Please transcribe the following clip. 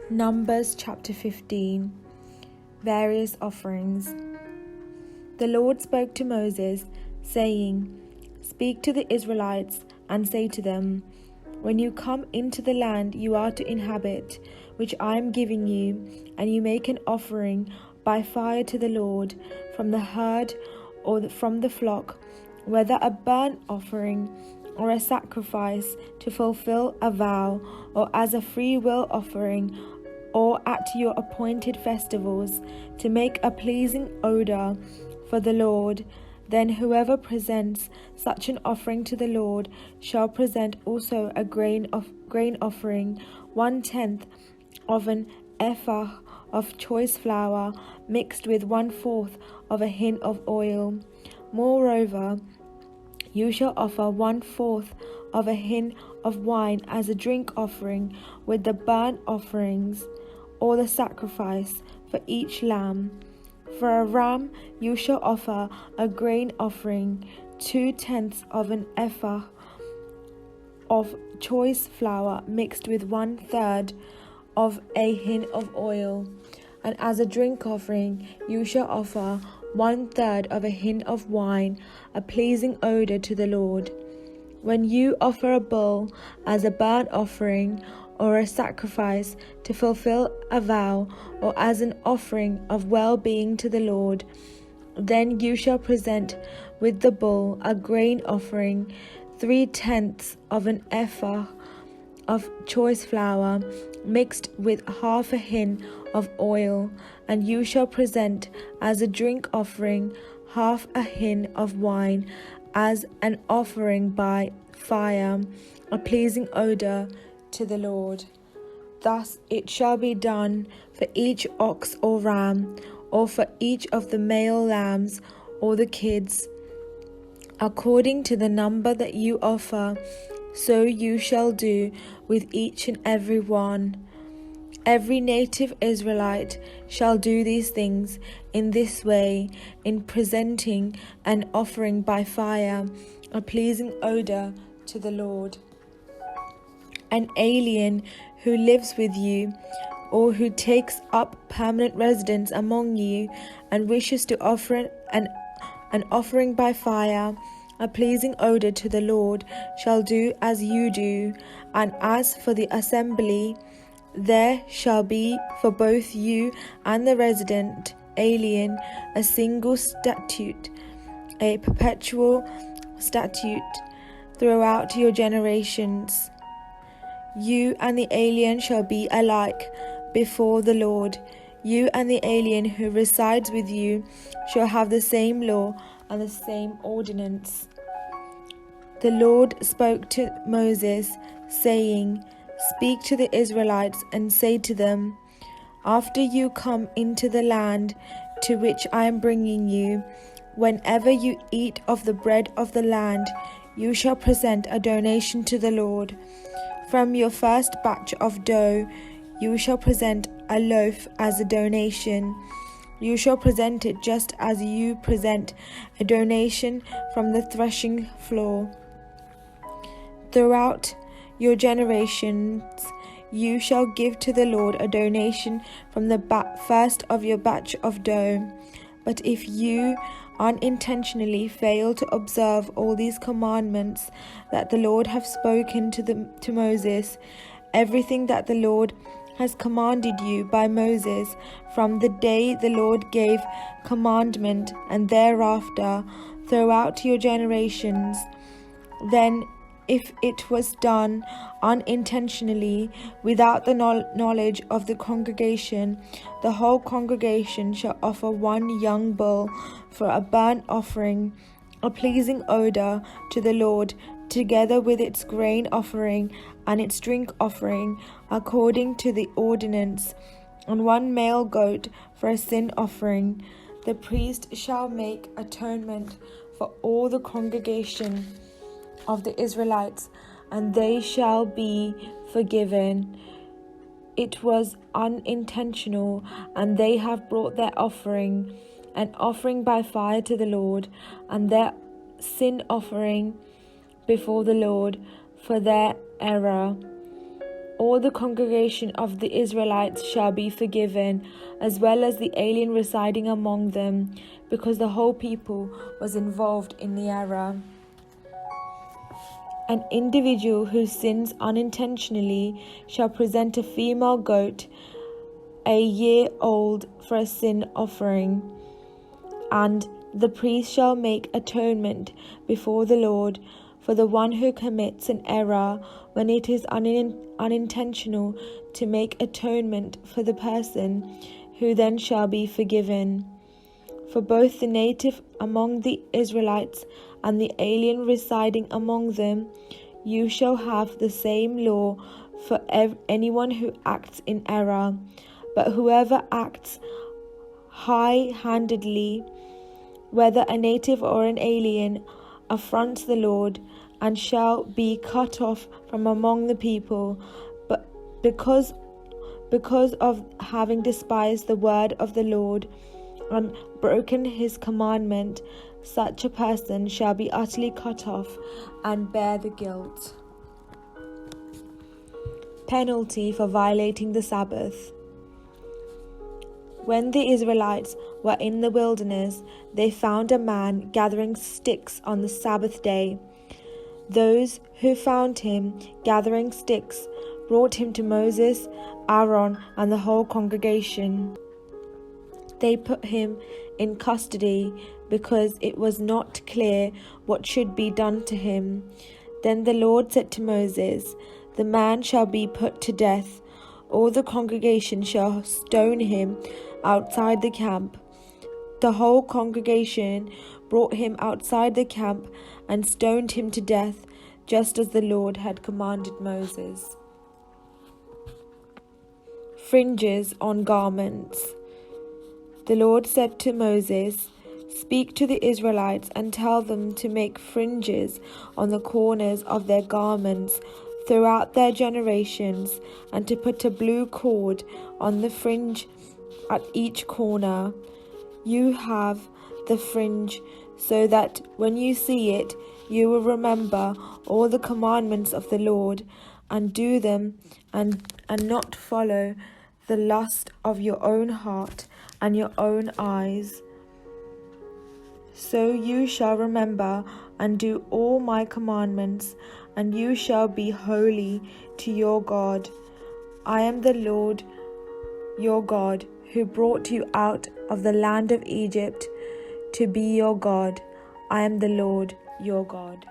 Numbers chapter 15. Various offerings. The Lord spoke to Moses, saying, "Speak to the Israelites and say to them, when you come into the land you are to inhabit, which I am giving you, and you make an offering by fire to the Lord from the herd or from the flock, whether a burnt offering or a sacrifice to fulfill a vow, or as a free will offering, or at your appointed festivals, to make a pleasing odor for the Lord, then whoever presents such an offering to the Lord shall present also a grain offering, 1/10 of an ephah of choice flour, mixed with 1/4 of a hin of oil. Moreover, you shall offer 1/4 of a hin of wine as a drink offering with the burnt offerings, or the sacrifice for each lamb. For a ram you shall offer a grain offering, 2/10 of an ephah of choice flour mixed with 1/3 of a hin of oil. And as a drink offering you shall offer 1/3 of a hin of wine, a pleasing odor to the Lord. When you offer a bull as a burnt offering, or a sacrifice to fulfill a vow, or as an offering of well-being to the Lord, then you shall present with the bull a grain offering, 3/10 of an ephah of choice flour, mixed with 1/2 a hin of oil. And you shall present as a drink offering 1/2 a hin of wine, as an offering by fire, a pleasing odor to the Lord. Thus it shall be done for each ox or ram, or for each of the male lambs or the kids, according to the number that you offer, so you shall do with each and every one. Every native Israelite shall do these things in this way, in presenting an offering by fire, a pleasing odor to the Lord. An alien who lives with you, or who takes up permanent residence among you and wishes to offer an offering by fire, a pleasing odor to the Lord, shall do as you do. And as for the assembly, there shall be for both you and the resident alien a single statute, a perpetual statute throughout your generations. You and the alien shall be alike before the Lord. You and the alien who resides with you shall have the same law and the same ordinance. The Lord spoke to Moses, saying, "Speak to the Israelites and say to them, after you come into the land to which I am bringing you, whenever you eat of the bread of the land, you shall present a donation to the Lord. From your first batch of dough you shall present a loaf as a donation. You shall present it just as you present a donation from the threshing floor. Throughout your generations you shall give to the Lord a donation from the first of your batch of dough. But if you unintentionally fail to observe all these commandments that the Lord have spoken to Moses, everything that the Lord has commanded you by Moses from the day the Lord gave commandment and thereafter throughout your generations, then if it was done unintentionally without the knowledge of the congregation, the whole congregation shall offer one young bull for a burnt offering, a pleasing odor to the Lord, together with its grain offering and its drink offering, according to the ordinance, and one male goat for a sin offering. The priest shall make atonement for all the congregation of the Israelites, and they shall be forgiven. It was unintentional, and they have brought their offering, an offering by fire to the Lord, and their sin offering before the Lord for their error. all the congregation of the Israelites shall be forgiven, as well as the alien residing among them, because the whole people was involved in the error. An individual who sins unintentionally shall present a female goat a year old for a sin offering, and the priest shall make atonement before the Lord for the one who commits an error when it is unintentional, to make atonement for the person, who then shall be forgiven. For both the native among the Israelites and the alien residing among them, you shall have the same law for anyone who acts in error. But whoever acts high-handedly, whether a native or an alien, affronts the Lord, and shall be cut off from among the people. But because of having despised the word of the Lord and broken his commandment, such a person shall be utterly cut off and bear the guilt. Penalty for violating the Sabbath. When the Israelites were in the wilderness, they found a man gathering sticks on the Sabbath day. Those who found him gathering sticks brought him to Moses, Aaron, and the whole congregation. They put him in custody because it was not clear what should be done to him. Then the Lord said to Moses, "The man shall be put to death. All the congregation shall stone him outside the camp." The whole congregation brought him outside the camp and stoned him to death, just as the Lord had commanded Moses. Fringes on garments. The Lord said to Moses, "Speak to the Israelites and tell them to make fringes on the corners of their garments throughout their generations, and to put a blue cord on the fringe at each corner. You have the fringe so that when you see it, you will remember all the commandments of the Lord and do them, and not follow the lust of your own heart and your own eyes. So you shall remember and do all my commandments, and you shall be holy to your God. I am the Lord your God, who brought you out of the land of Egypt to be your God. I am the Lord your God."